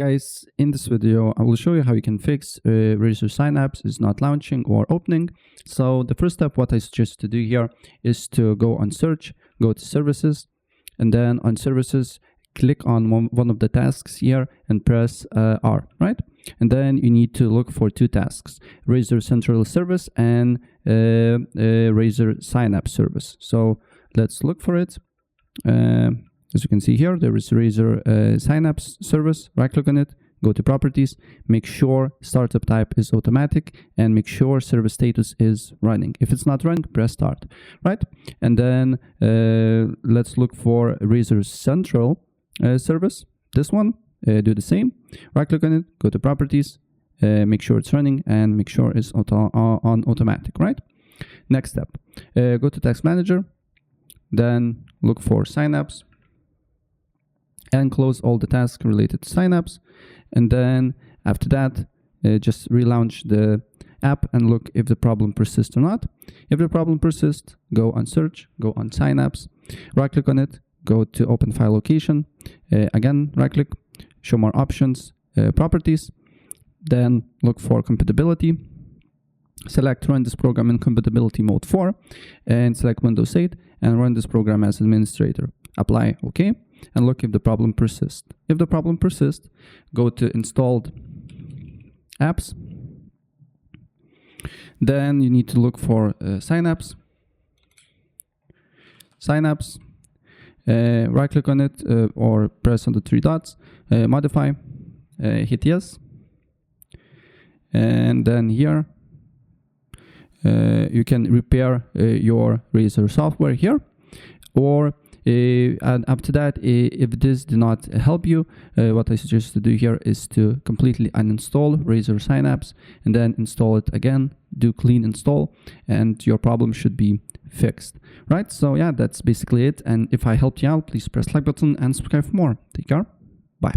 Guys, in this video, I will show you how you can fix Razer Synapse is not launching or opening. So the first step, what I suggest to do here is to go on search, go to services, and then on services, click on one of the tasks here and press R, right? And then you need to look for two tasks, Razer Central Service and Razer Synapse Service. So let's look for it. As you can see here, there is Razer Synapse service. Right click on it, go to properties, make sure startup type is automatic, and make sure service status is running. If it's not running, press start, right? And then let's look for Razer Central service. This one, do the same. Right click on it, go to properties, make sure it's running, and make sure it's on automatic, right? Next step, go to task manager, then look for Synapse, and close all the tasks related to Synapse. And then after that, just relaunch the app and look if the problem persists or not. If the problem persists, go on search, go on Synapse, right click on it, go to open file location, again right click, show more options, properties, then look for compatibility, select run this program in compatibility mode 4, and select Windows 8 and run this program as administrator. Apply OK, and look if the problem persists. If the problem persists, go to installed apps. Then you need to look for Synapse. Synapse, right click on it or press on the three dots, modify, hit yes. And then here, you can repair your Razer software here, or and after that, if this did not help you, what I suggest to do here is to completely uninstall Razer Synapse and then install it again, do clean install, and your problem should be fixed, right? So yeah, that's basically it. And if I helped you out, please press like button and subscribe for more. Take care. Bye.